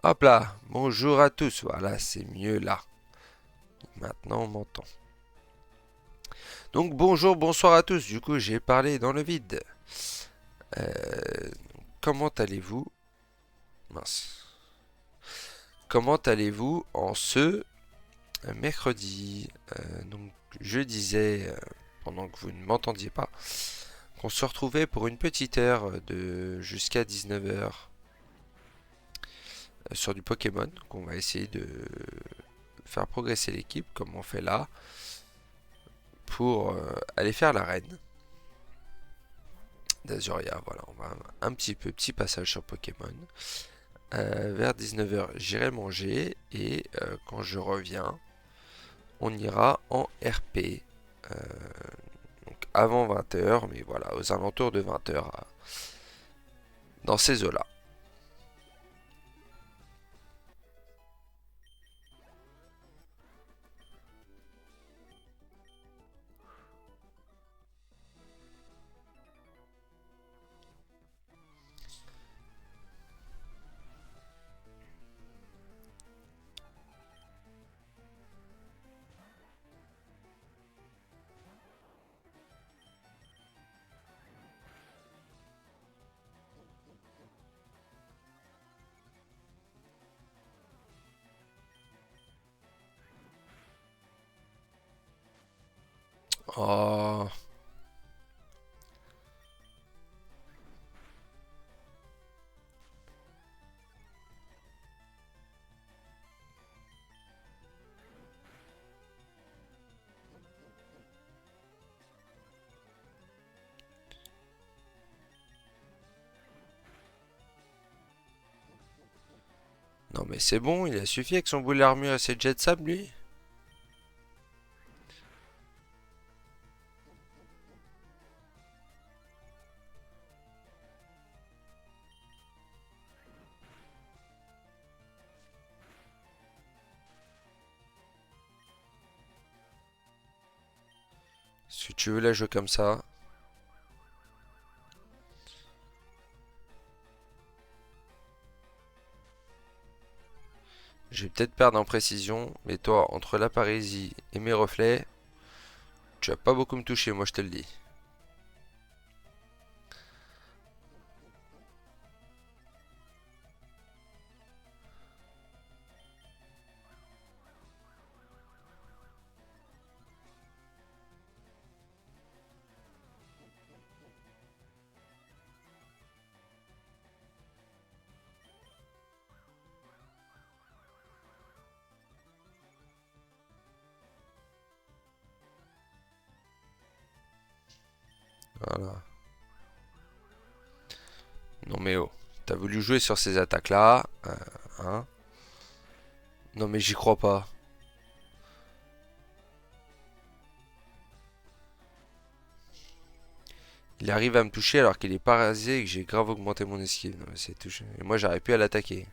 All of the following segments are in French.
Hop là, bonjour à tous. Voilà, c'est mieux là. Maintenant, on m'entend. Donc, bonjour, bonsoir à tous. Du coup, j'ai parlé dans le vide. Euh, comment allez-vous? Mince. Comment allez-vous en ce mercredi? Donc, je disais, pendant que vous ne m'entendiez pas, qu'on se retrouvait pour une petite heure de jusqu'à 19 heures sur du Pokémon, qu'on va essayer de faire progresser l'équipe, comme on fait là, pour aller faire l'arène d'Azuria. Voilà, on va un petit passage sur Pokémon. Vers 19 heures, j'irai manger et quand je reviens, on ira en RP. Euh, donc avant 20 heures, mais voilà, aux alentours de 20 heures, dans ces eaux-là. Oh, non mais c'est bon, il a suffi avec son boulet armure et ses jets de sable, lui. Si tu veux la jouer comme ça, je vais peut-être perdre en précision, mais toi, entre la parésie et mes reflets, tu vas pas beaucoup me toucher, moi je te le dis. Voilà. Non mais oh, t'as voulu jouer sur ces attaques-là, hein? Non mais j'y crois pas. Il arrive à me toucher alors qu'il est paralysé et que j'ai grave augmenté mon esquive. Non mais c'est touché. Et moi j'aurais pu à l'attaquer.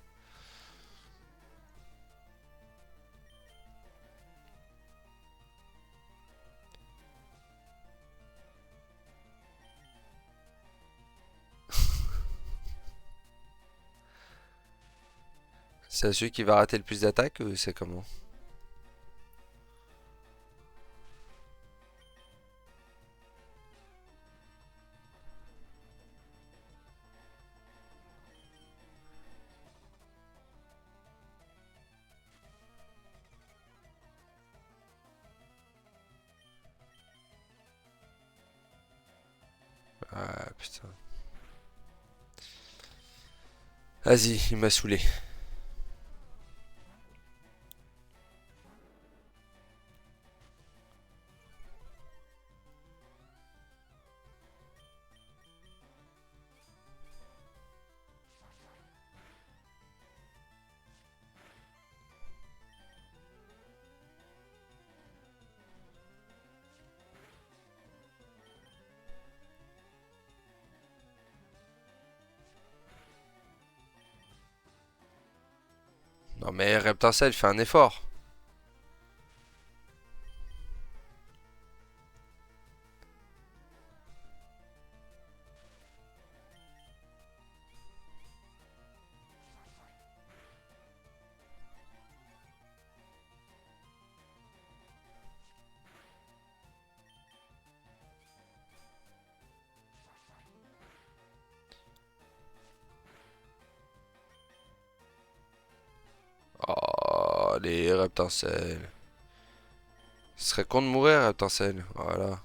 C'est celui qui va rater le plus d'attaques ou c'est comment? Ah putain. Vas-y, il m'a saoulé. Non mais Reptincelle fait un effort. Allez, Reptincelle. Ce serait con de mourir, Reptincelle. Voilà.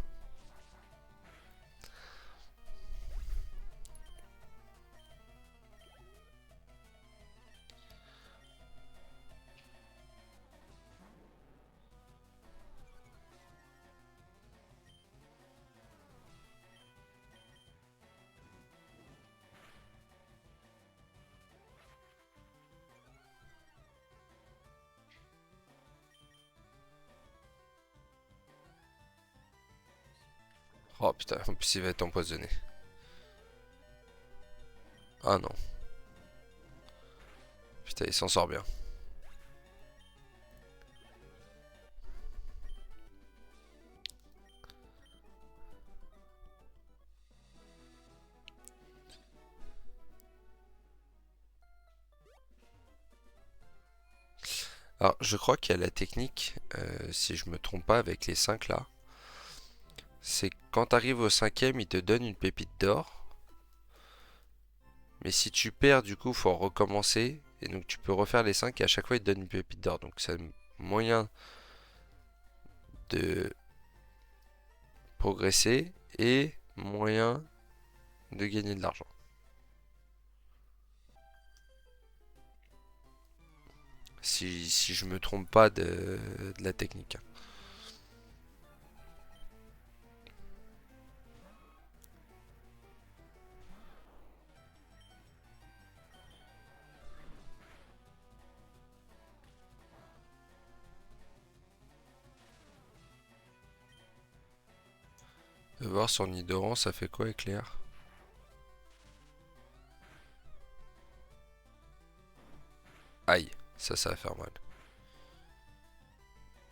Oh putain, en plus il va être empoisonné. Ah non. Putain, il s'en sort bien. Alors, je crois qu'il y a la technique, si je me trompe pas, avec les 5 là. C'est quand t'arrives au cinquième, il te donne une pépite d'or. Mais si tu perds, du coup, faut recommencer. Et donc tu peux refaire les 5 et à chaque fois, il te donne une pépite d'or. Donc c'est un moyen de progresser et moyen de gagner de l'argent. Si je me trompe pas de la technique. De voir sur Nidoran, ça fait quoi, éclair? Aïe, ça va faire mal.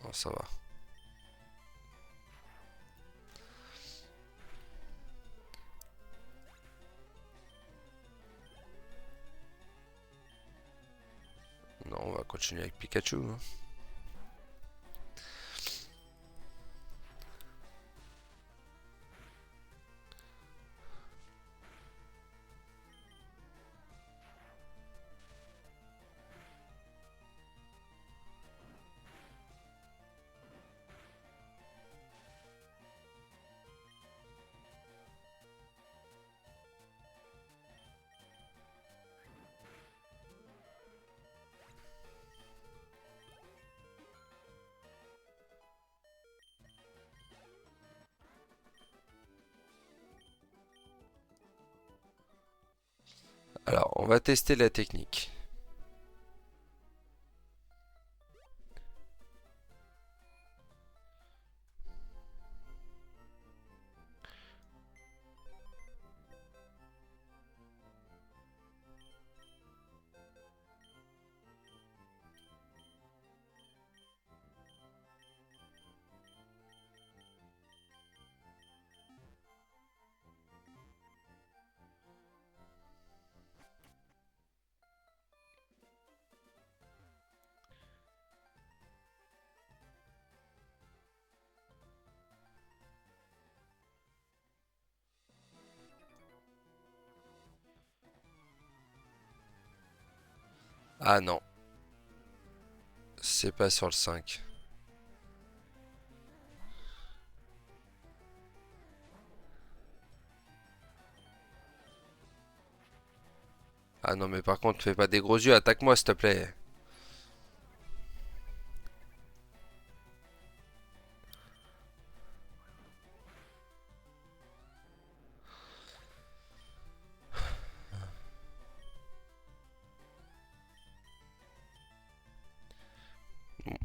Non, ça va. Non, on va continuer avec Pikachu, hein. Alors, on va tester la technique. Ah non, c'est pas sur le 5. Ah non, mais par contre, fais pas des gros yeux, attaque-moi s'il te plaît.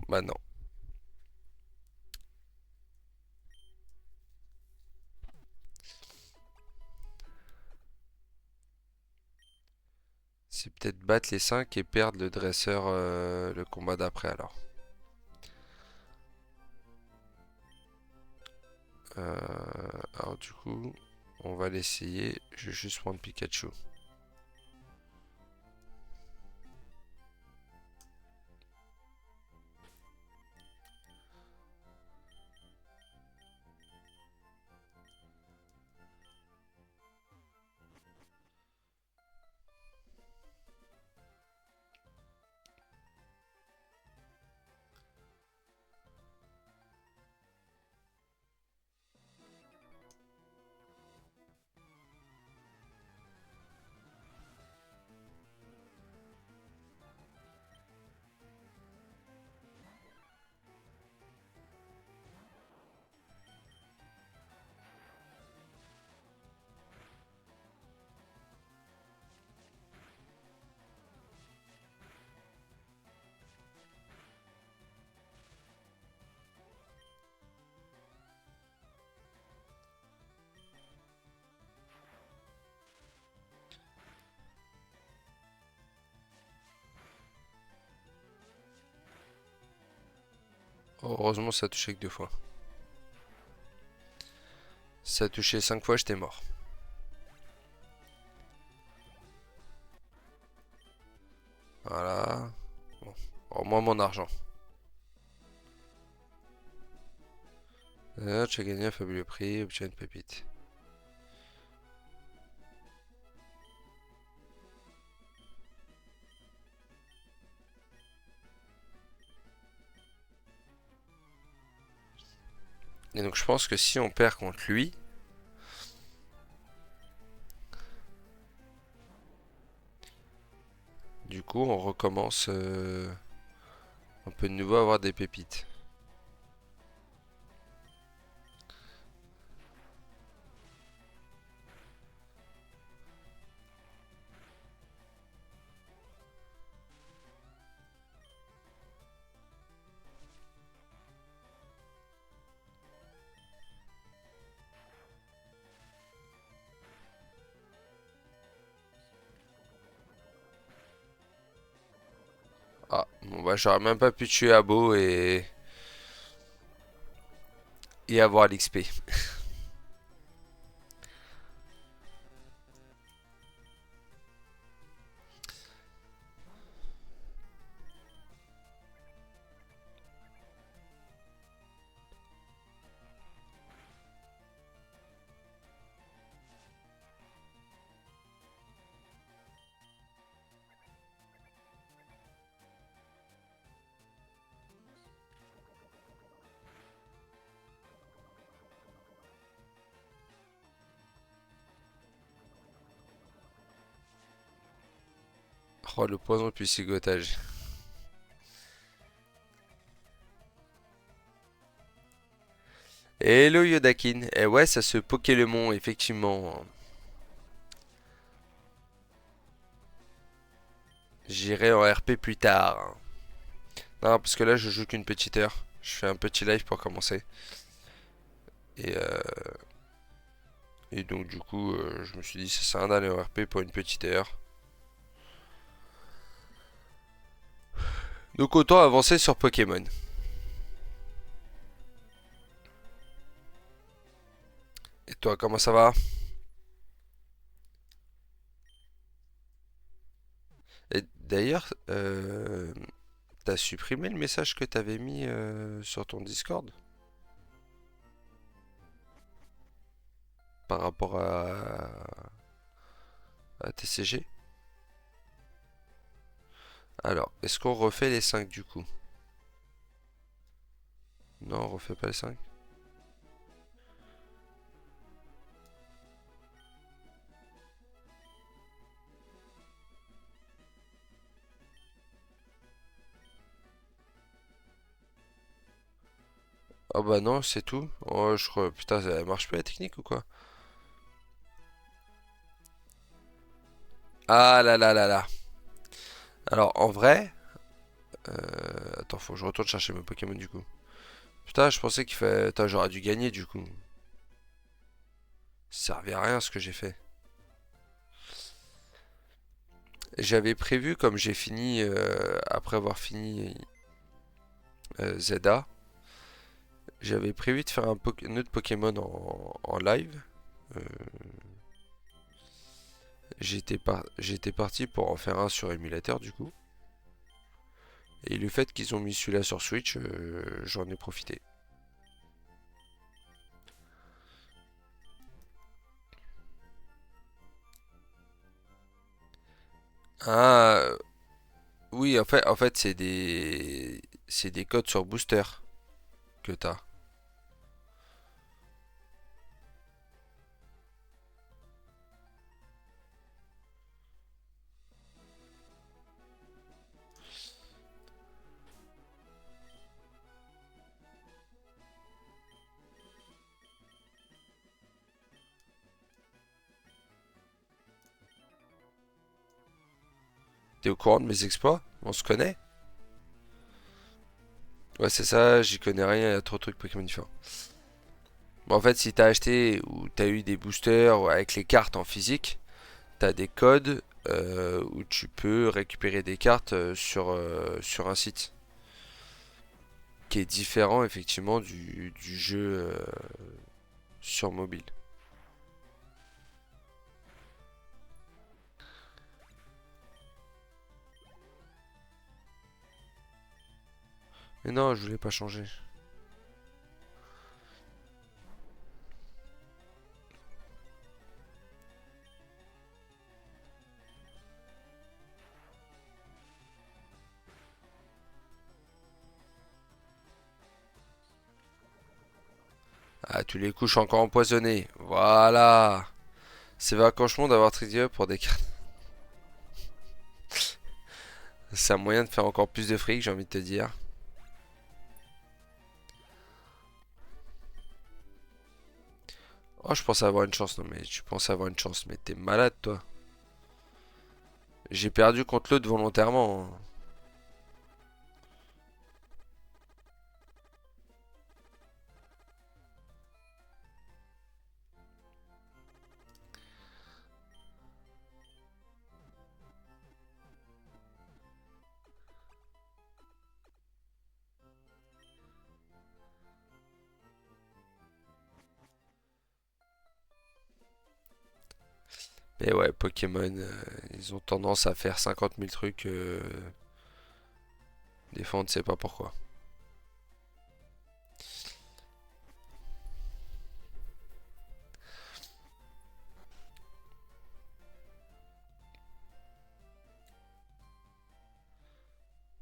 Bah non. C'est peut-être battre les 5 et perdre le dresseur le combat d'après alors. Alors du coup, on va l'essayer. Je vais juste prendre Pikachu. Heureusement, ça a touché que 2 fois. Si ça a touché 5 fois, j'étais mort. Voilà. Bon. Au moins mon argent. Tu as gagné un fabuleux prix, obtiens une pépite. Et donc je pense que si on perd contre lui, du coup on recommence on peut de nouveau avoir des pépites. Ah, bon bah j'aurais même pas pu tuer Abo et avoir l'XP. Oh le poison puis sigotage. Hello Yodakin. Et ouais, ça se Pokémon, effectivement. J'irai en RP plus tard. Non, parce que là, je joue qu'une petite heure. Je fais un petit live pour commencer. Et, euh, et donc, du coup, je me suis dit, ça sert à rien d'aller en RP pour une petite heure. Donc, autant avancer sur Pokémon. Et toi, comment ça va? Et d'ailleurs, t'as supprimé le message que t'avais mis sur ton Discord par rapport à TCG? Alors, est-ce qu'on refait les 5 du coup? Non, on refait pas les 5. Ah bah non, c'est tout. Oh, je crois... Putain, ça marche pas la technique ou quoi? Ah là là là là. Alors, en vrai... Attends, faut que je retourne chercher mes Pokémon du coup. Putain, je pensais qu'il fallait... Attends, j'aurais dû gagner du coup. Ça servait à rien ce que j'ai fait. J'avais prévu, comme j'ai fini... après avoir fini ZA, j'avais prévu de faire un autre Pokémon en live. Euh, J'étais parti pour en faire un sur émulateur du coup. Et le fait qu'ils ont mis celui-là sur Switch, j'en ai profité. Ah, oui, en fait c'est des codes sur booster que t'as. T'es au courant de mes exploits? On se connaît? Ouais, c'est ça, j'y connais rien, il y a trop de trucs Pokémon différents. Bon, en fait, si t'as acheté ou t'as eu des boosters avec les cartes en physique, t'as des codes où tu peux récupérer des cartes sur un site. qui est différent effectivement du jeu sur mobile. Mais non, je voulais pas changer. Ah, tous les coups, je suis encore empoisonné. Voilà. C'est vachement d'avoir tridieux pour des cartes. C'est un moyen de faire encore plus de fric, j'ai envie de te dire. Oh, je pensais avoir une chance. Non, mais tu pensais avoir une chance. Mais t'es malade, toi. J'ai perdu contre l'autre volontairement, hein. Mais ouais, Pokémon, ils ont tendance à faire 50 000 trucs. Des fois, on ne sait pas pourquoi.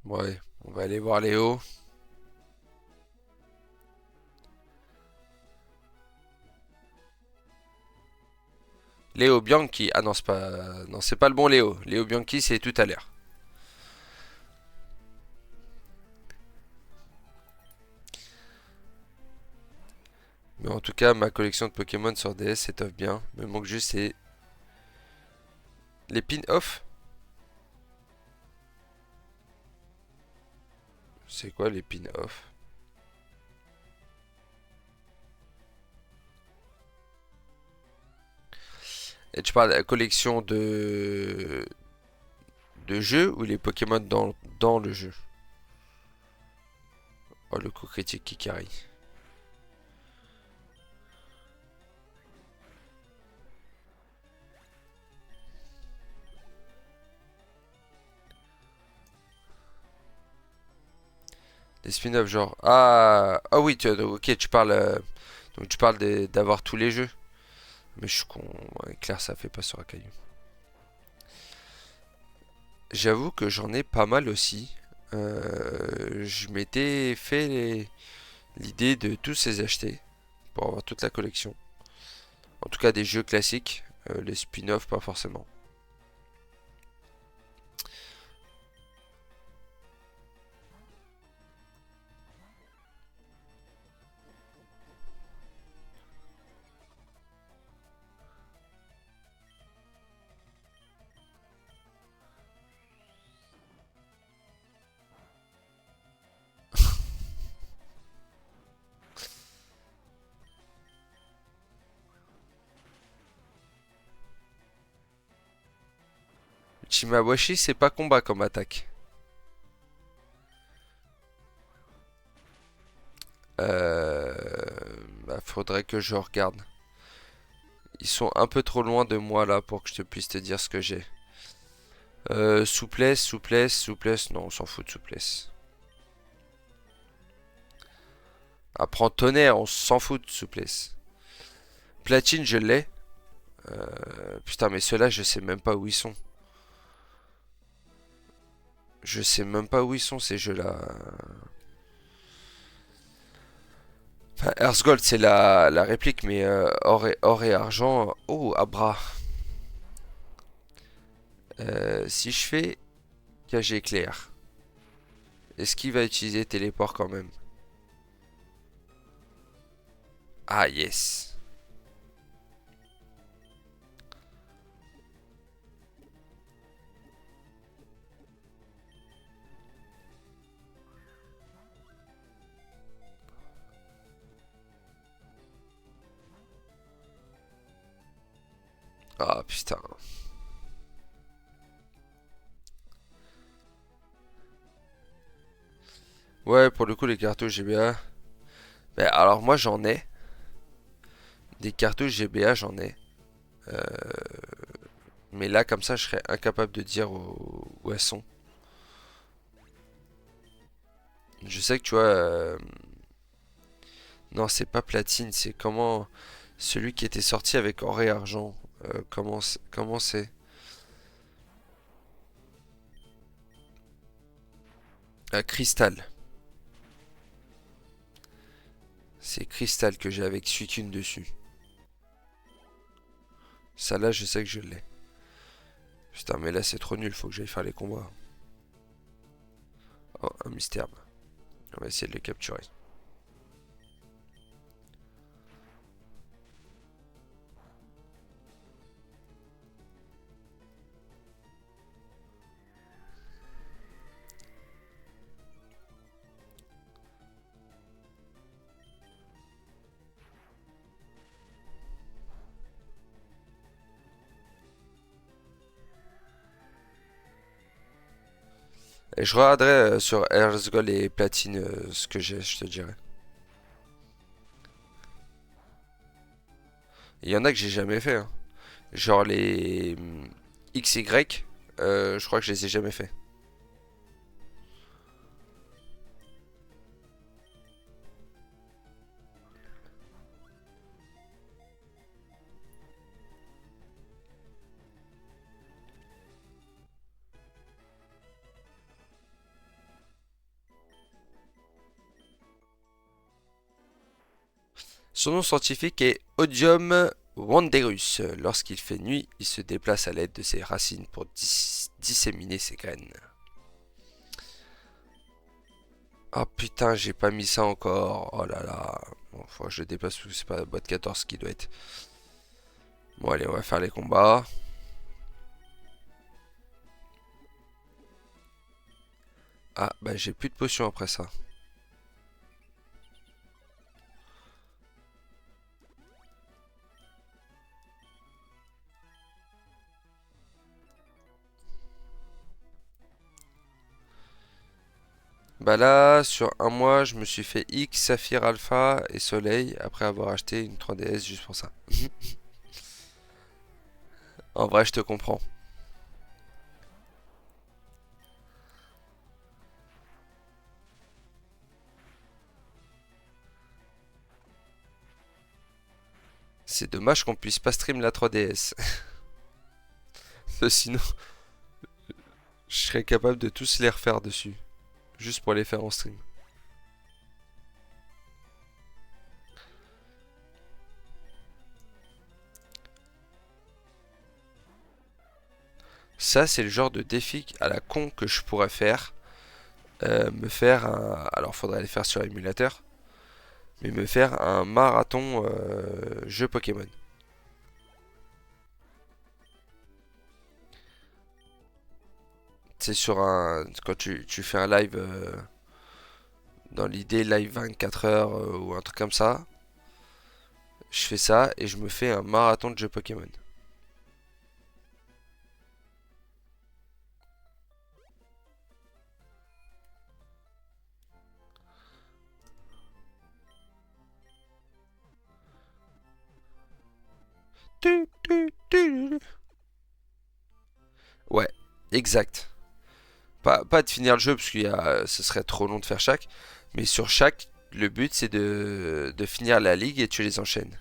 Ouais, on va aller voir Léo. Léo Bianchi. Ah non, c'est pas. Non, c'est pas le bon Léo. Léo Bianchi, c'est tout à l'heure. Mais en tout cas, ma collection de Pokémon sur DS s'étoffe bien. Me manque juste les pin-off. C'est quoi les pin-off? Et tu parles de la collection de jeux ou les Pokémon dans le jeu? Oh, le coup critique qui carry. Les spin-offs, genre. Ah, ah oui, ok, tu parles. Donc tu parles d'avoir tous les jeux. Mais je suis con. Ouais, Claire, ça fait pas sur un caillou. J'avoue que j'en ai pas mal aussi. Je m'étais fait l'idée de tous les acheter pour avoir toute la collection. En tout cas, des jeux classiques. Les spin-offs, pas forcément. Chimawashi, c'est pas combat comme attaque. Euh... Bah, faudrait que je regarde. Ils sont un peu trop loin de moi là pour que je te puisse te dire ce que j'ai. Souplesse, souplesse, souplesse. Non, on s'en fout de souplesse. Apprends tonnerre, on s'en fout de souplesse. Platine, je l'ai. Putain, mais ceux-là, je sais même pas où ils sont. Je sais même pas où ils sont ces jeux-là. Enfin, Earth Gold, c'est la réplique, mais or et argent. Oh, Abra. Si je fais cage éclair, est-ce qu'il va utiliser téléport quand même? Ah, yes. Ah, putain. Ouais, pour le coup, les cartouches GBA. Ben, alors moi j'en ai. Des cartouches GBA, j'en ai. Euh, mais là, comme ça, je serais incapable de dire où elles sont. Je sais que tu vois. Non, c'est pas platine, c'est comment. Celui qui était sorti avec or et argent. Comment c'est? Cristal. C'est Cristal que j'ai avec Suicune dessus. Ça là, je sais que je l'ai. Putain, mais là, c'est trop nul, faut que j'aille faire les combats. Oh, un mystère. On va essayer de le capturer. Et je regarderai sur Earth Gold et Platine ce que j'ai, je te dirai. Il y en a que j'ai jamais fait, hein. Genre les XY, je crois que je les ai jamais fait. Son nom scientifique est Odium wanderus. Lorsqu'il fait nuit, il se déplace à l'aide de ses racines pour disséminer ses graines. Oh putain, j'ai pas mis ça encore. Oh là là. Bon, faut que je le déplace parce que c'est pas la boîte 14 qui doit être. Bon, allez, on va faire les combats. Ah, bah j'ai plus de potions après ça. Bah là, sur un mois, je me suis fait X, Saphir Alpha et Soleil après avoir acheté une 3DS juste pour ça. En vrai, je te comprends. C'est dommage qu'on puisse pas stream la 3DS. Sinon, je serais capable de tous les refaire dessus. Juste pour les faire en stream. Ça, c'est le genre de défi à la con que je pourrais faire. Me faire un. Alors, faudrait le faire sur émulateur. Mais me faire un marathon jeu Pokémon. C'est sur un. Quand tu fais un live. Dans l'idée, live 24 heures ou un truc comme ça. Je fais ça et je me fais un marathon de jeux Pokémon. Ouais, exact. Pas de finir le jeu parce ce serait trop long de faire chaque. Mais sur chaque, le but c'est de finir la ligue et tu les enchaînes.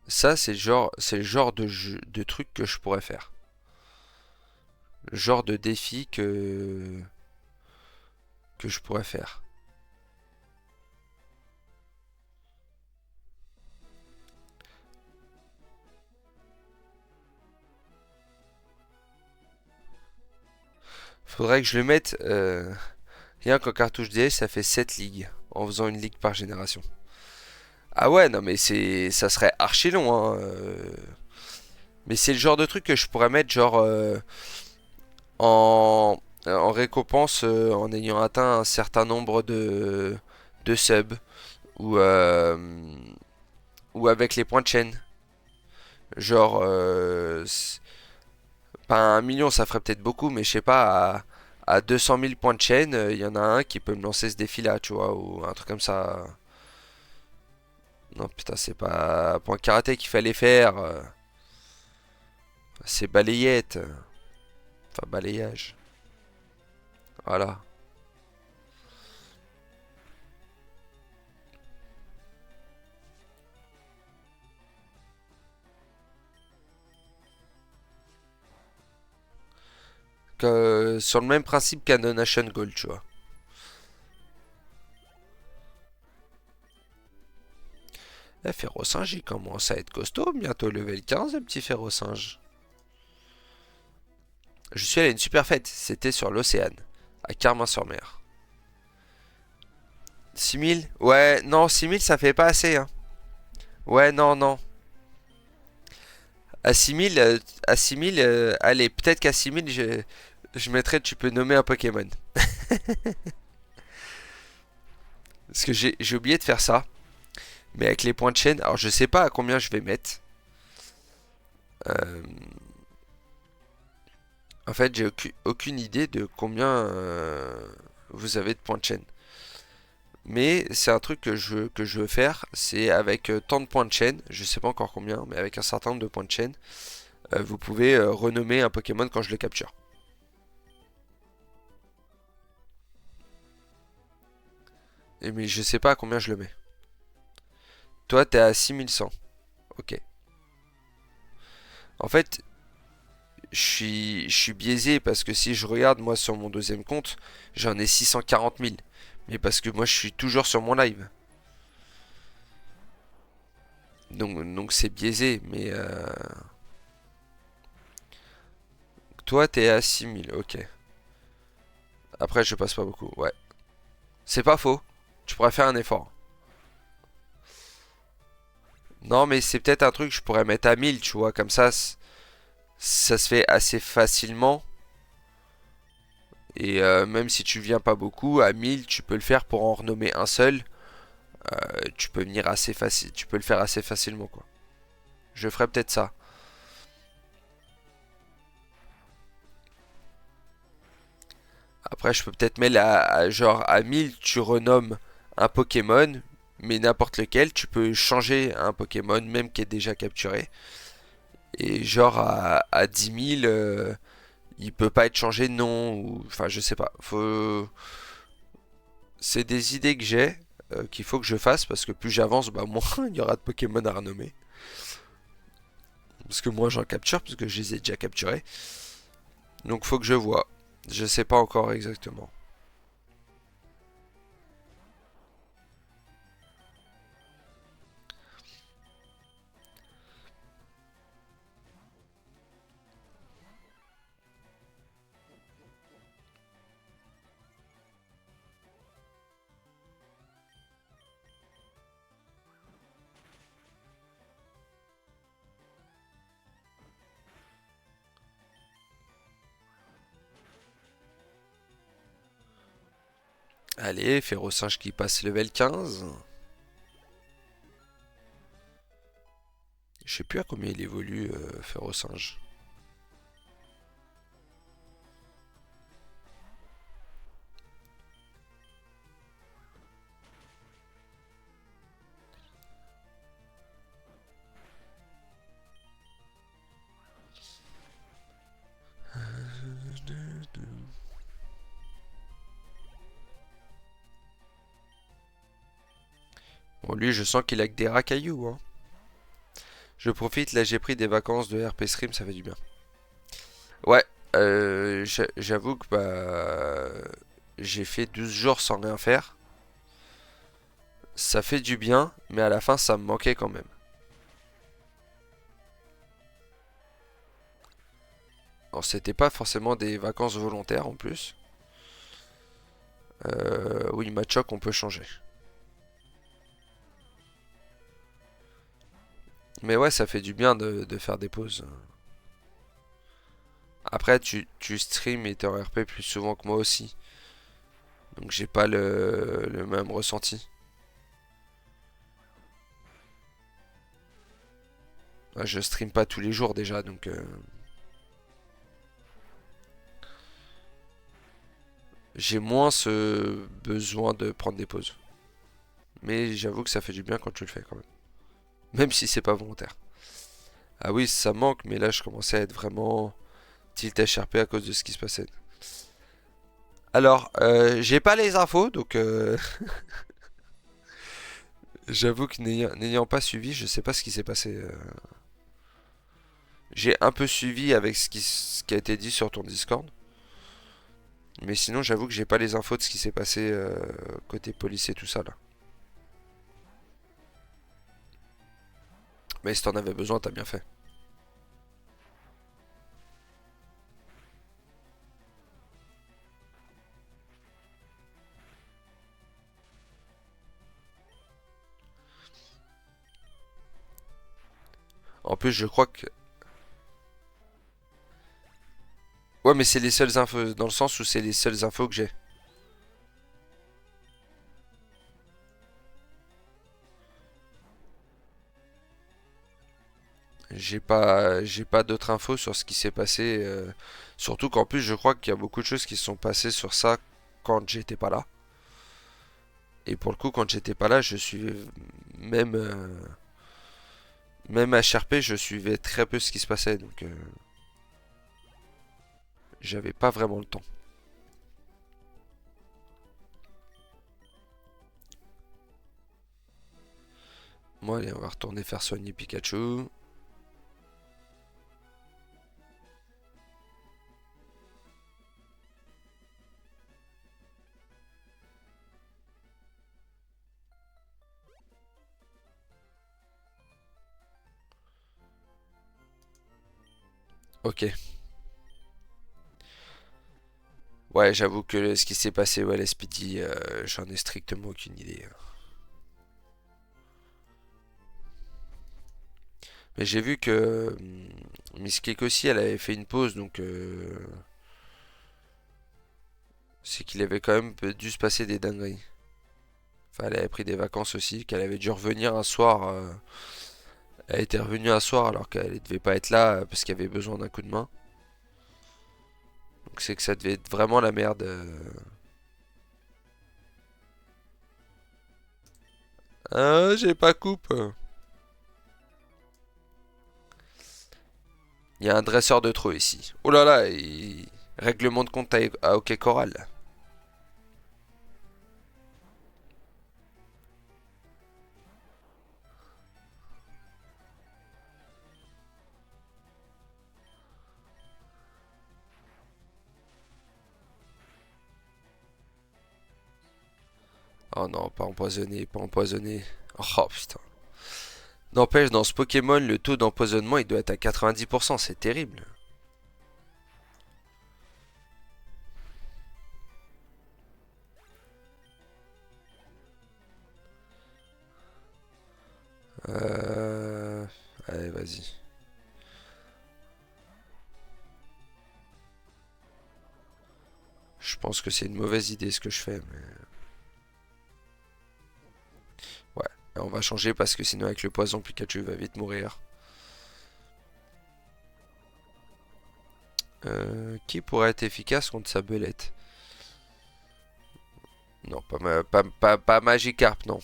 Ça, c'est le genre de truc que je pourrais faire. Le genre de défi que je pourrais faire. Faudrait que je le mette. Rien qu'en cartouche DS, ça fait 7 ligues. En faisant une ligue par génération. Ah ouais, non mais ça serait archi long, hein. Mais c'est le genre de truc que je pourrais mettre genre en récompense en ayant atteint un certain nombre de subs Ou, ou avec les points de chaîne. Genre, pas 1 million, ça ferait peut-être beaucoup, mais je sais pas, à 200 000 points de chaîne, il y en a un qui peut me lancer ce défi-là, tu vois, ou un truc comme ça. Non, putain, c'est pas point karaté qu'il fallait faire, c'est balayette. Enfin, balayage. Voilà. Sur le même principe qu'un Donation Gold, tu vois. Le Férocinge, il commence à être costaud. Bientôt level 15, le petit Férocinge. Je suis allé à une super fête. C'était sur l'Océane, à Carmin-sur-Mer. 6 000? Ouais, non, 6 000 ça fait pas assez, hein. Ouais, non, non. À 6 000, à 6 000, allez, peut-être qu'à 6 000, je mettrais, tu peux nommer un Pokémon. Parce que j'ai oublié de faire ça. Mais avec les points de chaîne, alors je sais pas à combien je vais mettre. Euh, En fait, j'ai aucune idée de combien vous avez de points de chaîne. Mais c'est un truc que je veux faire, c'est avec tant de points de chaîne, je sais pas encore combien, mais avec un certain nombre de points de chaîne, vous pouvez renommer un Pokémon quand je le capture. Et mais je sais pas à combien je le mets. Toi, t'es à 6100. Ok. En fait, je suis biaisé parce que si je regarde moi sur mon deuxième compte, j'en ai 640 000. Mais parce que moi je suis toujours sur mon live. Donc c'est biaisé. Mais toi t'es à 6000. Ok. Après je passe pas beaucoup. Ouais. C'est pas faux. Tu pourrais faire un effort. Non mais c'est peut-être un truc que je pourrais mettre à 1000, tu vois. Comme ça se fait assez facilement. Et même si tu viens pas beaucoup, à 1000 tu peux le faire pour en renommer un seul. Tu peux venir assez facile, tu peux le faire assez facilement quoi. Je ferais peut-être ça. Après, je peux peut-être mettre genre à 1000, tu renommes un Pokémon, mais n'importe lequel, tu peux changer un Pokémon, même qui est déjà capturé. Et genre à 10 000, il peut pas être changé, non, ou enfin, je sais pas. C'est des idées que j'ai, qu'il faut que je fasse, parce que plus j'avance, bah moins il y aura de Pokémon à renommer. Parce que moi j'en capture, parce que je les ai déjà capturés. Donc faut que je vois. Je sais pas encore exactement. Allez, Férocinge qui passe level 15. Je sais plus à combien il évolue, Férocinge. Bon, lui, je sens qu'il a que des racailloux, hein. Je profite, là, j'ai pris des vacances de RP Stream, ça fait du bien. Ouais, j'avoue que j'ai fait 12 jours sans rien faire. Ça fait du bien, mais à la fin, ça me manquait quand même. Alors, c'était pas forcément des vacances volontaires en plus. Oui, Machoc, on peut changer. Mais ouais, ça fait du bien de faire des pauses. Après, tu stream et t'es en RP plus souvent que moi aussi. Donc j'ai pas le même ressenti. Ouais, je stream pas tous les jours déjà, donc j'ai moins ce besoin de prendre des pauses. Mais j'avoue que ça fait du bien quand tu le fais quand même. Même si c'est pas volontaire. Ah oui, ça manque, mais là je commençais à être vraiment tilt HRP à cause de ce qui se passait. Alors, j'ai pas les infos, donc j'avoue que n'ayant pas suivi, je sais pas ce qui s'est passé. J'ai un peu suivi avec ce qui a été dit sur ton Discord. Mais sinon, j'avoue que j'ai pas les infos de ce qui s'est passé côté police et tout ça là. Mais si t'en avais besoin, t'as bien fait. En plus, je crois que... Ouais, mais c'est les seules infos, dans le sens où c'est les seules infos que j'ai. J'ai pas d'autres infos sur ce qui s'est passé. Surtout qu'en plus, je crois qu'il y a beaucoup de choses qui se sont passées sur ça quand j'étais pas là. Et pour le coup, quand j'étais pas là, je suivais même même à HRP, je suivais très peu ce qui se passait, donc j'avais pas vraiment le temps. Bon, allez, on va retourner faire soigner Pikachu. Ok. Ouais, j'avoue que ce qui s'est passé, ouais, les Speedy, j'en ai strictement aucune idée. Mais j'ai vu que Miss Cake aussi, elle avait fait une pause, donc c'est qu'il avait quand même dû se passer des dingueries. Enfin, elle avait pris des vacances aussi, qu'elle avait dû revenir un soir. Elle était revenue un soir alors qu'elle ne devait pas être là parce qu'elle avait besoin d'un coup de main. Donc c'est que ça devait être vraiment la merde. Ah, j'ai pas coupe. Il y a un dresseur de trop ici. Oh là là, règlement de compte à Hockey Coral. Oh non, pas empoisonné, pas empoisonné. Oh putain. N'empêche, dans ce Pokémon, le taux d'empoisonnement, il doit être à 90%, c'est terrible. Euh... Allez, vas-y. Je pense que c'est une mauvaise idée ce que je fais, mais... Ouais, on va changer parce que sinon avec le poison, Pikachu va vite mourir. Qui pourrait être efficace contre sa belette? Non, pas Magikarp, non.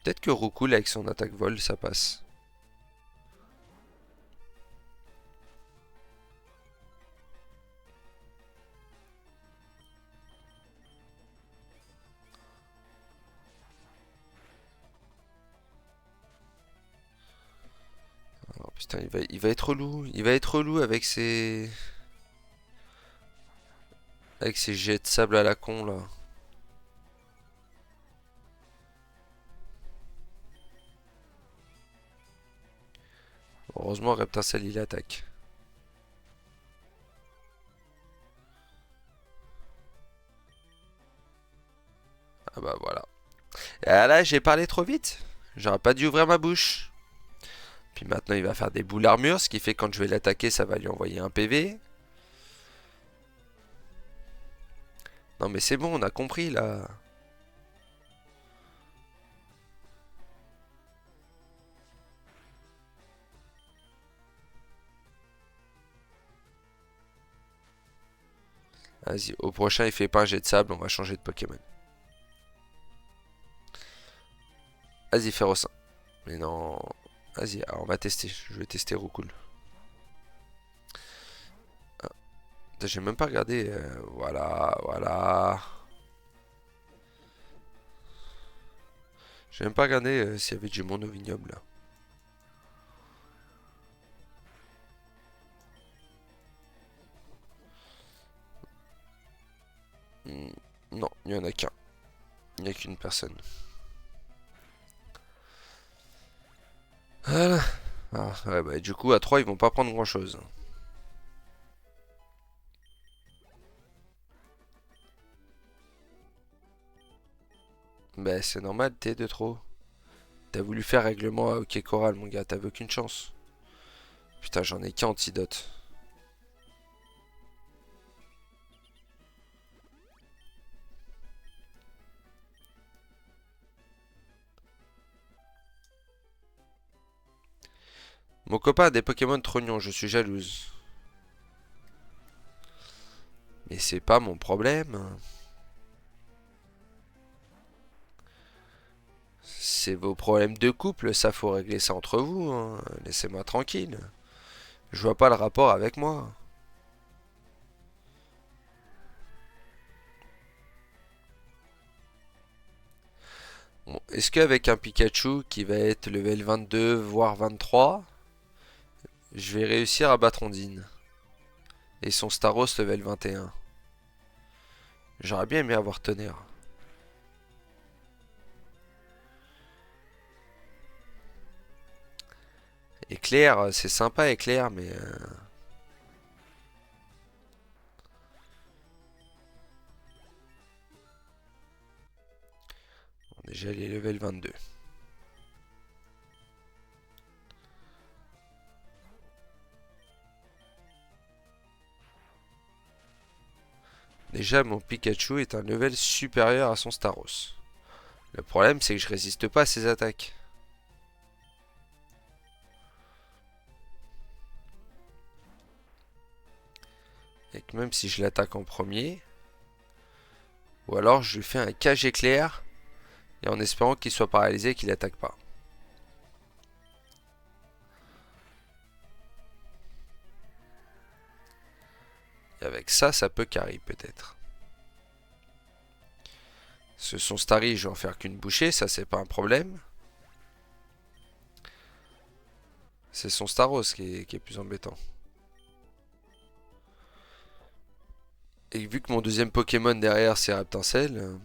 Peut-être que Roucoule avec son attaque vol, ça passe. Oh, putain, il va être relou. Il va être relou avec ses jets de sable à la con là. Heureusement, Reptincelle il attaque. Ah bah voilà. Et là, j'ai parlé trop vite. J'aurais pas dû ouvrir ma bouche. Puis maintenant, il va faire des boules armure, ce qui fait que quand je vais l'attaquer, ça va lui envoyer un PV. Non mais c'est bon, on a compris là. Vas-y, au prochain, il fait pas un jet de sable, on va changer de Pokémon. Vas-y, Féroce. Mais non. Vas-y, alors on va tester. Je vais tester Roucoule. Ah, j'ai même pas regardé. Voilà, voilà. J'ai même pas regardé s'il y avait du monde au vignoble là. Hmm, non, il y en a qu'un. Il n'y a qu'une personne. Voilà. Ah, ouais, bah, du coup, à 3 ils vont pas prendre grand chose. Bah, c'est normal, t'es de trop. T'as voulu faire règlement à OK Coral, mon gars, t'avais aucune chance. Putain, j'en ai qu'un antidote. Mon copain a des Pokémon trognons, je suis jalouse. Mais c'est pas mon problème. C'est vos problèmes de couple, ça faut régler ça entre vous, hein. Laissez-moi tranquille. Je vois pas le rapport avec moi. Bon, est-ce qu'avec un Pikachu qui va être level 22, voire 23, je vais réussir à battre Ondine et son Staros level 21? J'aurais bien aimé avoir Tonnerre. Éclair, c'est sympa Éclair, mais déjà il est level 22. Déjà mon Pikachu est un level supérieur à son Staros. Le problème c'est que je résiste pas à ses attaques. Et que même si je l'attaque en premier, ou alors je lui fais un cage éclair et en espérant qu'il soit paralysé et qu'il attaque pas. Et avec ça, ça peut carry peut-être. Ce son Starry, je vais en faire qu'une bouchée, ça c'est pas un problème. C'est son Staros qui est plus embêtant. Et vu que mon deuxième Pokémon derrière c'est Reptincelle.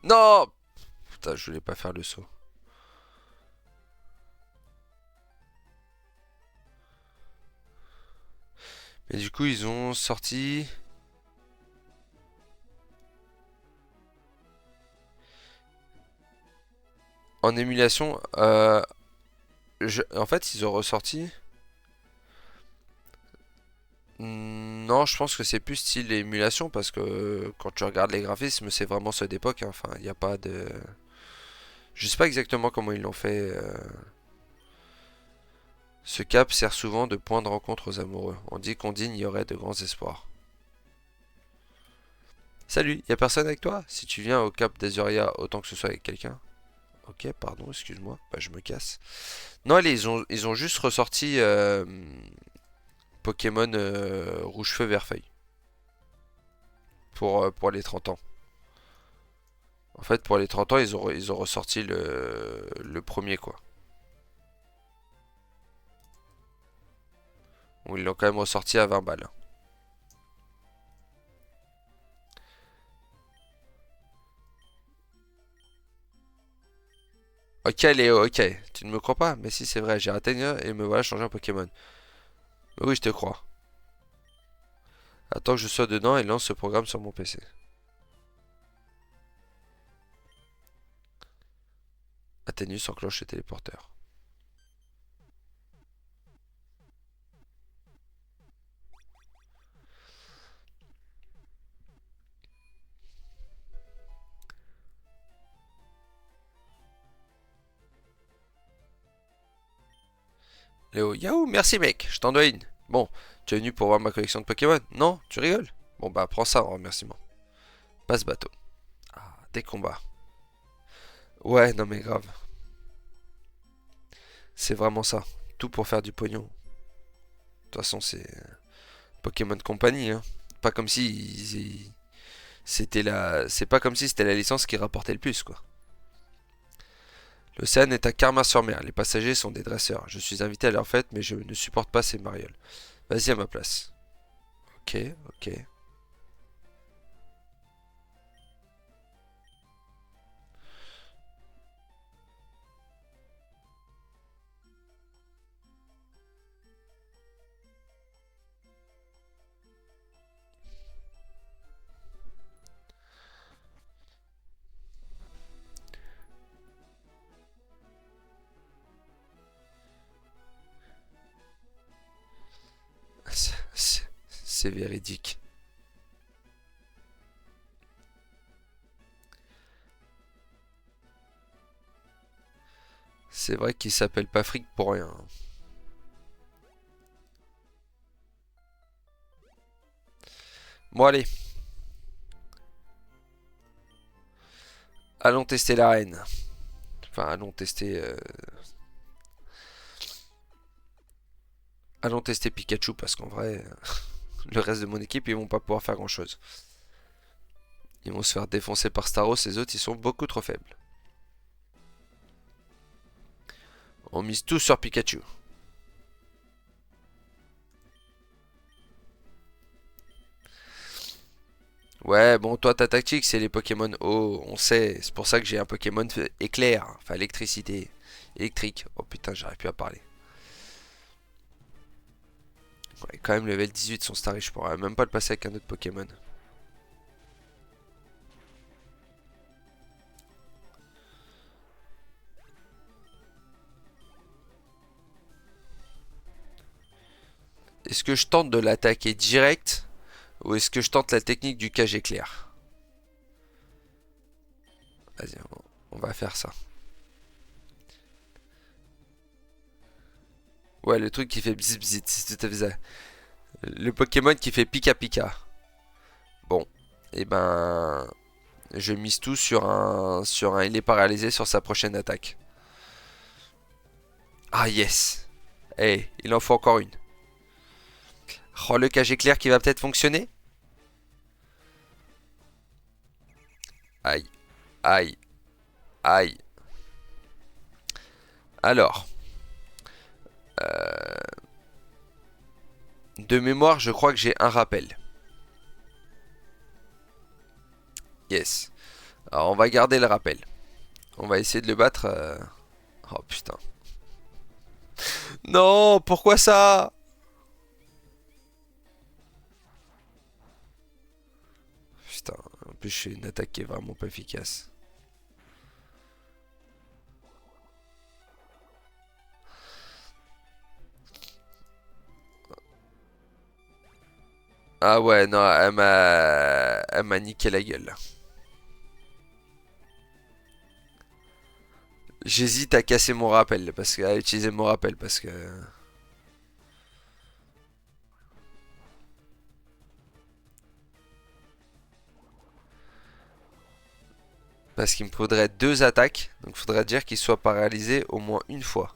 Non. Putain, je voulais pas faire le saut. Mais du coup, ils ont sorti. En émulation. En fait, ils ont ressorti. Non, je pense que c'est plus style émulation parce que quand tu regardes les graphismes, c'est vraiment ceux d'époque, hein. Enfin, il n'y a pas de. Je sais pas exactement comment ils l'ont fait. Ce cap sert souvent de point de rencontre aux amoureux. On dit qu'on digne y aurait de grands espoirs. Salut, y a personne avec toi? Si tu viens au cap d'Azuria, autant que ce soit avec quelqu'un. Ok, pardon, excuse-moi. Bah, je me casse. Non, allez, ils ont juste ressorti Pokémon Rouge Feu Vert Feuille pour les 30 ans. En fait, pour les 30 ans, ils ont ressorti le premier, quoi. Ou ils l'ont quand même ressorti à 20 balles. Ok, Léo, ok. Tu ne me crois pas? Mais si, c'est vrai, j'ai raté et me voilà changer un Pokémon. Mais oui, je te crois. Attends que je sois dedans et lance ce programme sur mon PC. Athénus enclenche le téléporteur. Léo, Yahoo, merci mec, je t'en dois une. Bon, tu es venu pour voir ma collection de Pokémon? Non, tu rigoles? Bon bah prends ça en remerciement. Passe bateau. Ah, des combats. Ouais, non mais grave. C'est vraiment ça. Tout pour faire du pognon. De toute façon, c'est Pokémon Company, hein. Pas comme si c'était la, c'est pas comme si c'était la licence qui rapportait le plus, quoi. L'océan est à Carmin-sur-Mer. Les passagers sont des dresseurs. Je suis invité à leur fête, mais je ne supporte pas ces marioles. Vas-y à ma place. Ok, ok. C'est véridique. C'est vrai qu'il s'appelle pas fric pour rien. Bon allez, allons tester l'arène. Enfin, allons tester Pikachu parce qu'en vrai, le reste de mon équipe, ils vont pas pouvoir faire grand chose. Ils vont se faire défoncer par Staros, les autres, ils sont beaucoup trop faibles. On mise tout sur Pikachu. Ouais, bon, toi, ta tactique, c'est les Pokémon eau, on sait. C'est pour ça que j'ai un Pokémon éclair, enfin électricité, électrique. Oh putain, j'arrive plus à parler. Ouais, quand même, level 18, son Starry, je pourrais même pas le passer avec un autre Pokémon. Est-ce que je tente de l'attaquer direct ou est-ce que je tente la technique du cage éclair? Vas-y, on va faire ça. Ouais, le truc qui fait bzz bzz, c'est tout à fait ça. Le Pokémon qui fait pika pika. Bon, et ben, je mise tout sur un, il est paralysé sur sa prochaine attaque. Ah yes. Eh, il en faut encore une. Oh, le cage éclair qui va peut-être fonctionner. Aïe, aïe, aïe. Alors, de mémoire, je crois que j'ai un rappel. Yes. Alors, on va garder le rappel. On va essayer de le battre. Oh putain. Non, pourquoi ça? Putain, en plus, je fais une attaque qui est vraiment pas efficace. Ah ouais, non, elle m'a niqué la gueule. J'hésite à casser mon rappel, à utiliser mon rappel, parce qu'il me faudrait deux attaques, donc il faudrait dire qu'il soit paralysé au moins une fois.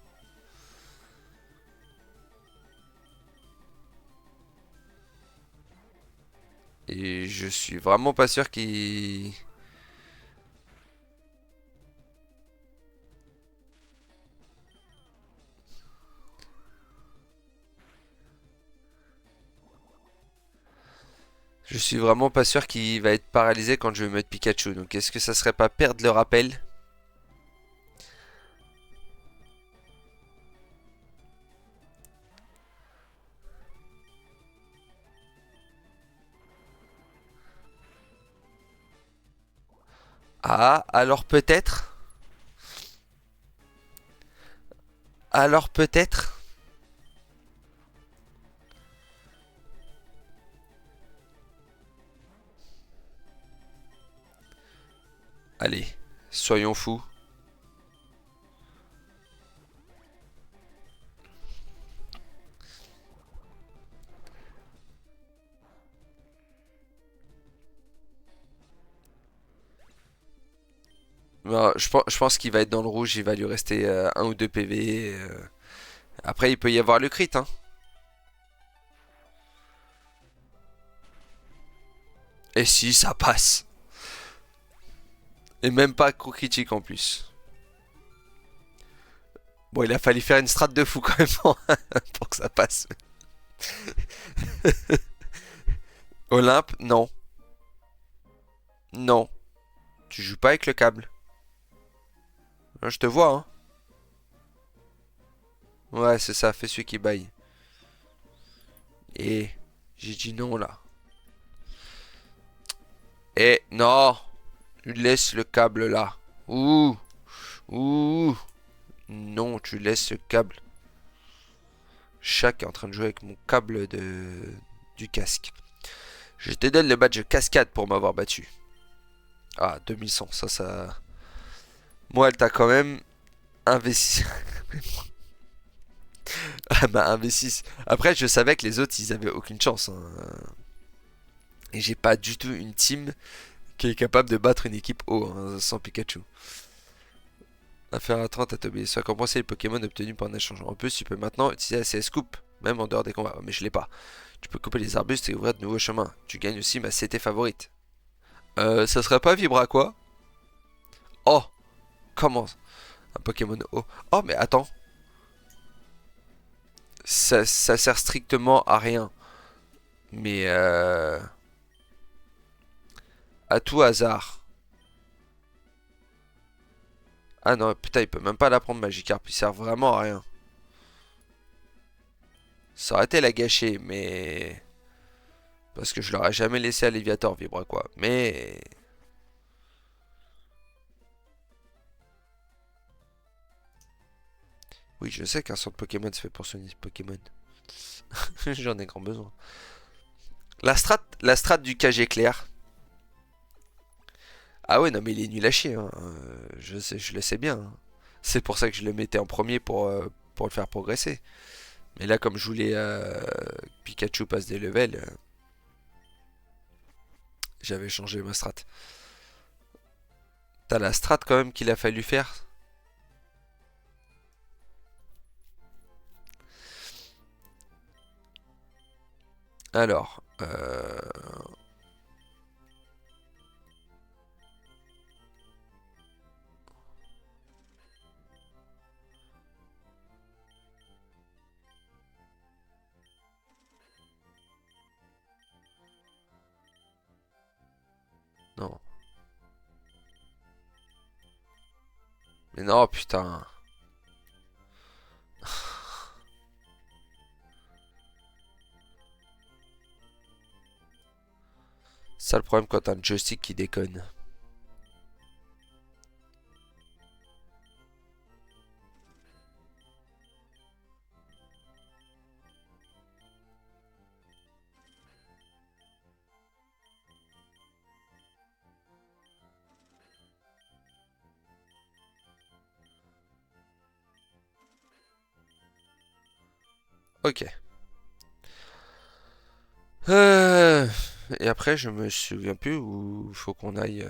Et je suis vraiment pas sûr qu'il... Je suis vraiment pas sûr qu'il va être paralysé quand je vais mettre Pikachu. Donc est-ce que ça serait pas perdre le rappel? Ah, alors peut-être? Alors peut-être? Allez, soyons fous. Alors, je pense qu'il va être dans le rouge, il va lui rester un ou deux PV. Après, il peut y avoir le crit, hein. Et si, ça passe. Et même pas coup critique en plus. Bon, il a fallu faire une strat de fou quand même pour que ça passe. Olympe, non. Non. Tu joues pas avec le câble. Là, je te vois, hein. Ouais, c'est ça, fais celui qui baille. Et j'ai dit non là. Et non, tu laisses le câble là. Ouh, ouh. Non, tu laisses le câble. Chaque est en train de jouer avec mon câble du casque. Je te donne le badge cascade pour m'avoir battu. Ah, 2100, ça... Moi, elle t'a quand même investi. Elle m'a investi. Après, je savais que les autres, ils avaient aucune chance, hein. Et j'ai pas du tout une team qui est capable de battre une équipe haut, hein, sans Pikachu. Affaire à 30 à t'obéir. Soit compenser les Pokémon obtenus par un échange. En plus, tu peux maintenant utiliser la CS Coupe, même en dehors des combats. Mais je l'ai pas. Tu peux couper les arbustes et ouvrir de nouveaux chemins. Tu gagnes aussi ma CT favorite. Ça serait pas Vibra quoi? Oh, comment? Un Pokémon haut. Oh, mais attends. Ça sert strictement à rien. Mais à tout hasard. Ah non, putain, il peut même pas l'apprendre Magikarp. Il sert vraiment à rien. Ça aurait été la gâcher, mais... Parce que je l'aurais jamais laissé à Léviator vibrer quoi. Mais... Oui, je sais qu'un centre Pokémon se fait pour soigner Pokémon. J'en ai grand besoin. La strat du KG clair. Ah ouais, non mais il est nul à chier, hein. Je sais, je le sais bien, hein. C'est pour ça que je le mettais en premier pour le faire progresser. Mais là, comme je voulais Pikachu passe des levels, j'avais changé ma strat. T'as la strat quand même qu'il a fallu faire. Alors, non. Mais non, putain. Ça le problème quand t'as un joystick qui déconne. Ok. Euh, Et après, je me souviens plus où faut qu'on aille.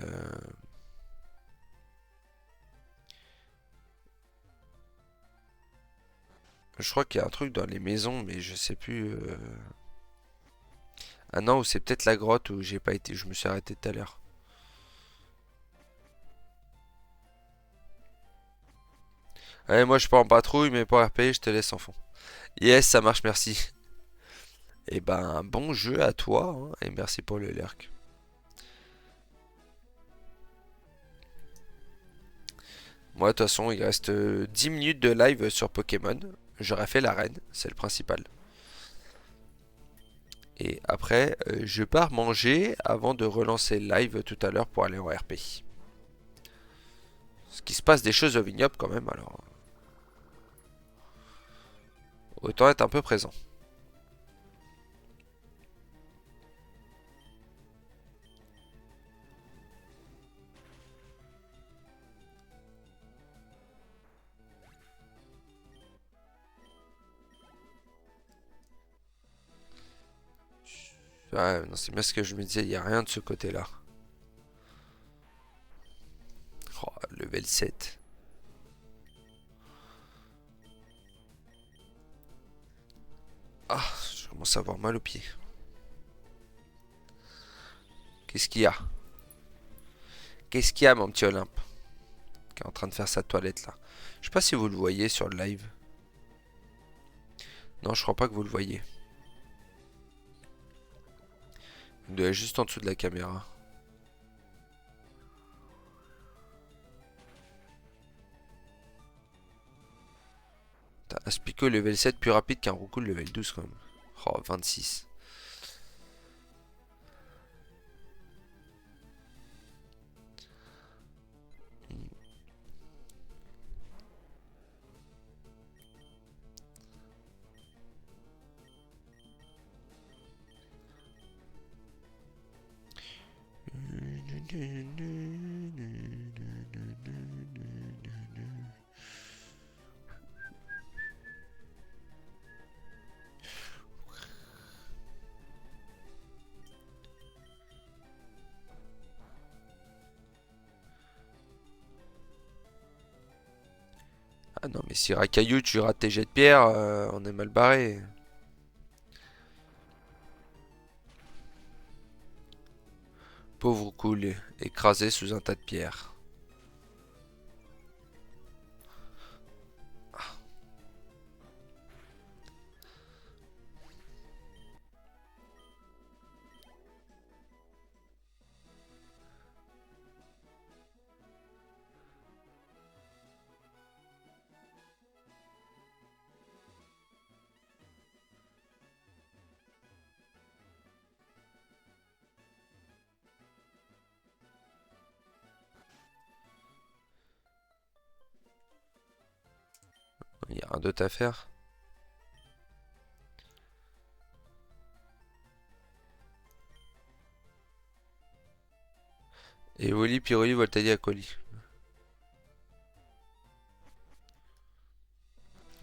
Je crois qu'il y a un truc dans les maisons, mais je sais plus. Ah non, ou c'est peut-être la grotte où j'ai pas été. Je me suis arrêté tout à l'heure. Allez, moi je pars en patrouille, mais pour RP, je te laisse en fond. Yes, ça marche, merci. Et ben, bon jeu à toi, hein, et merci pour le lurk. Moi, de toute façon, il reste 10 minutes de live sur Pokémon. J'aurais fait l'arène, c'est le principal. Et après, je pars manger avant de relancer le live tout à l'heure pour aller en RP. Ce qui se passe des choses au vignoble quand même, alors autant être un peu présent. Ouais, non, c'est bien ce que je me disais, il n'y a rien de ce côté-là. Oh, level level 7. Ah, je commence à avoir mal aux pieds. Qu'est-ce qu'il y a? Qu'est-ce qu'il y a, mon petit Olympe? Qui est en train de faire sa toilette là. Je sais pas si vous le voyez sur le live. Non, je crois pas que vous le voyez. Vous devez être juste en dessous de la caméra. Un Spico level 7 plus rapide qu'un Roucoule level 12 quand même. Oh, 26. Ah non, mais si Racaillou, tu rates tes jets de pierre, on est mal barré. Pauvre cool, écrasé sous un tas de pierres. Il y a rien d'autre à faire. Et Woli, Piroli, Voltaï, Aquali.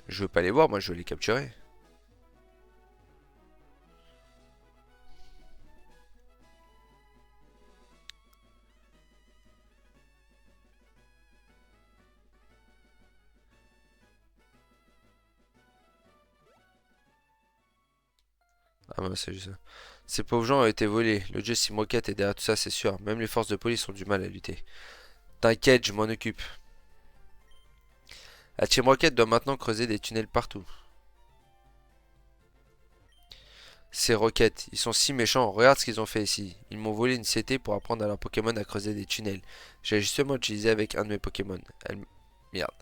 Je veux pas les voir, moi je veux les capturer. Ah bah c'est juste ça. Ces pauvres gens ont été volés. Le dieu Simrocket est derrière tout ça, c'est sûr. Même les forces de police ont du mal à lutter. T'inquiète, je m'en occupe. La Team Rocket doit maintenant creuser des tunnels partout. Ces roquettes, ils sont si méchants, regarde ce qu'ils ont fait ici. Ils m'ont volé une CT pour apprendre à leurs Pokémon à creuser des tunnels. J'ai justement utilisé avec un de mes Pokémon. Merde,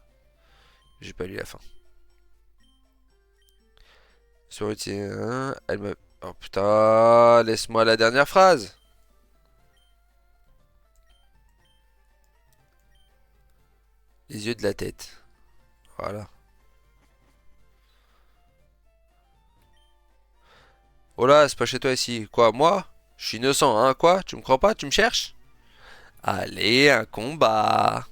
j'ai pas lu la fin. Sur le elle me... Oh putain, laisse-moi la dernière phrase. Les yeux de la tête. Voilà. Oh là, c'est pas chez toi ici. Quoi, moi? Je suis innocent, hein? Quoi? Tu me crois pas? Tu me cherches? Allez, un combat.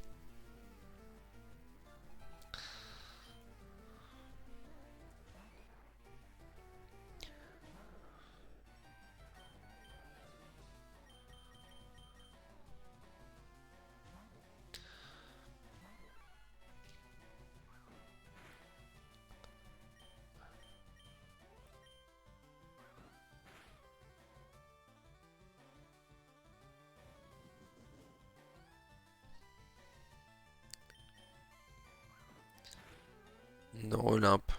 Non, Olympe.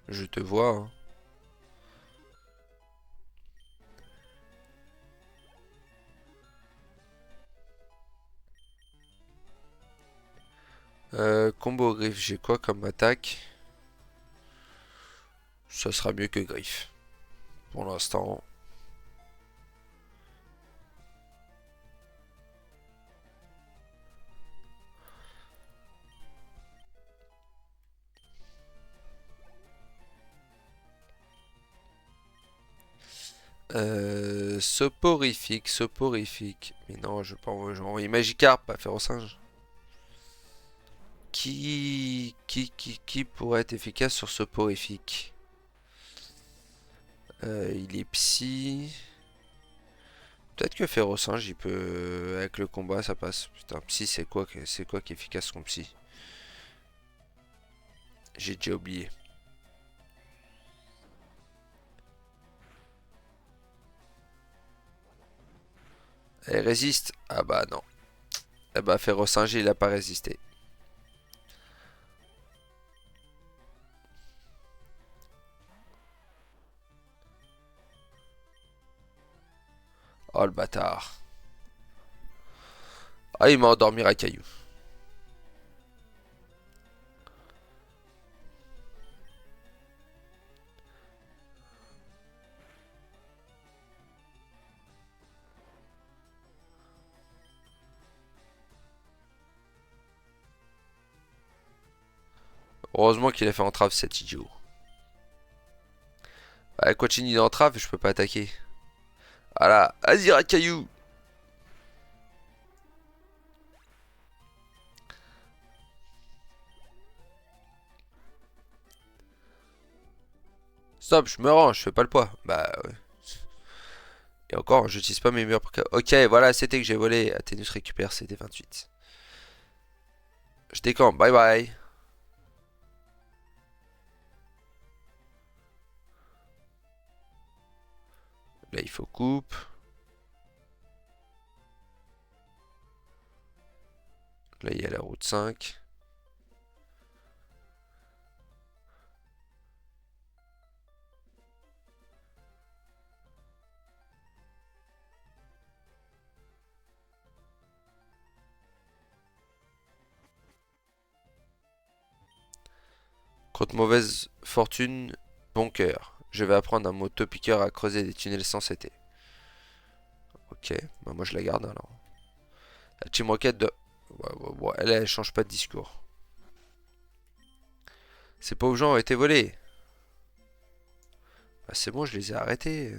Je te vois, hein. Combo griffe, j'ai quoi comme attaque? Ça sera mieux que griffe. Pour l'instant. Soporifique, soporifique. Mais non, je vais envoyer Magikarp, pas faire au singe. Qui pourrait être efficace sur soporifique? Il est psy. Peut-être que Férocinge, il peut... Avec le combat, ça passe. Putain, Psy, c'est quoi qui est efficace contre Psy? J'ai déjà oublié. Elle résiste? Ah bah non. Eh bah Férocinge, il a pas résisté. Oh le bâtard. Ah, il m'a endormi à caillou. Heureusement qu'il a fait entrave cet idiot. Bah, continue d'entrave, je peux pas attaquer. Voilà, vas-y Racaillou. Stop, je me rends, je fais pas le poids. Bah ouais. Et encore, j'utilise pas mes murs pour... Ok, voilà, c'était que j'ai volé. Athénus récupère CD 28. Je décampe, bye bye. Là, il faut coupe. Là, il y a la route 5. Contre mauvaise fortune, bon cœur. Je vais apprendre un motopiqueur à creuser des tunnels sans céter. Ok, bah moi je la garde alors. La team rocket de... Ouais, elle change pas de discours. Ces pauvres gens ont été volés. Bah c'est bon, je les ai arrêtés.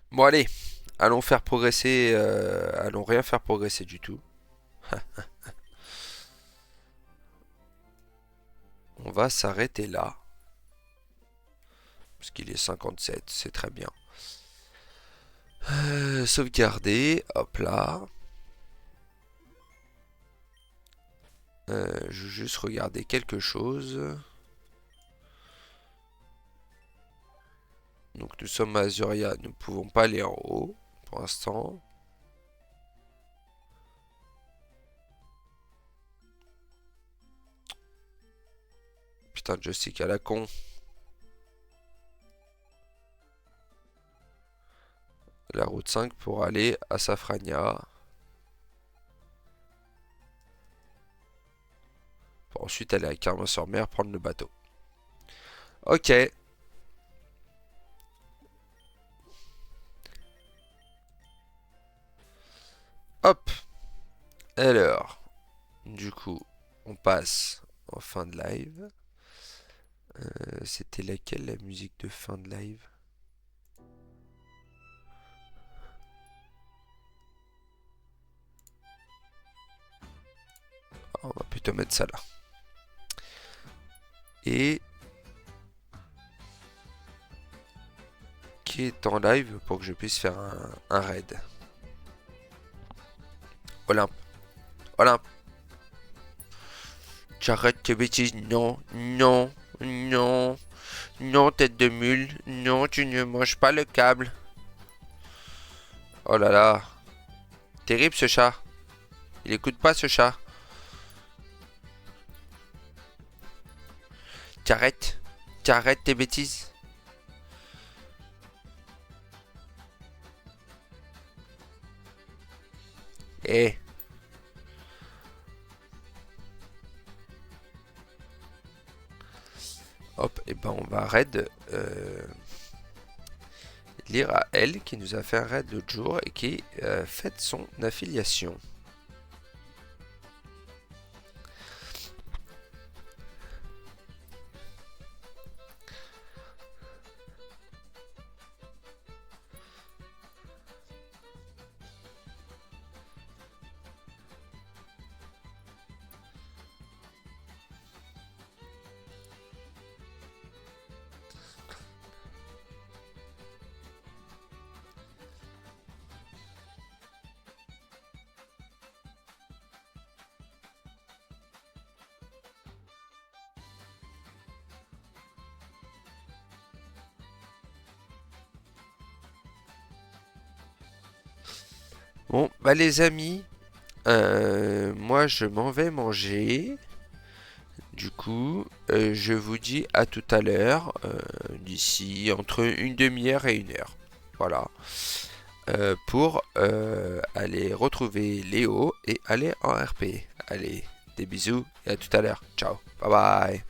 Bon allez, allons faire progresser... allons rien faire progresser du tout. On va s'arrêter là. Parce qu'il est 57, c'est très bien. Sauvegarder, hop là. Je veux juste regarder quelque chose. Donc nous sommes à Azuria, nous ne pouvons pas aller en haut pour l'instant. Putain de joystick à la con. La route 5 pour aller à Safrania. Pour ensuite aller à Carmin-sur-Mer prendre le bateau. Ok. Hop. Alors. Du coup, on passe en fin de live. C'était laquelle la musique de fin de live? On va plutôt mettre ça là. Et qui est en live pour que je puisse faire un raid. Olympe. Olympe. J'arrête tes bêtises. Non, non, non. Non, tête de mule. Non, tu ne manges pas le câble. Oh là là. Terrible ce chat. Il écoute pas ce chat. T'arrêtes. T'arrêtes tes bêtises. Eh. Hop, et ben on va raid lire à elle qui nous a fait un raid l'autre jour et qui fait son affiliation. Bon, bah les amis, moi je m'en vais manger. Du coup, je vous dis à tout à l'heure, d'ici entre une demi-heure et une heure. Voilà. Pour aller retrouver Léo et aller en RP. Allez, des bisous et à tout à l'heure. Ciao. Bye bye.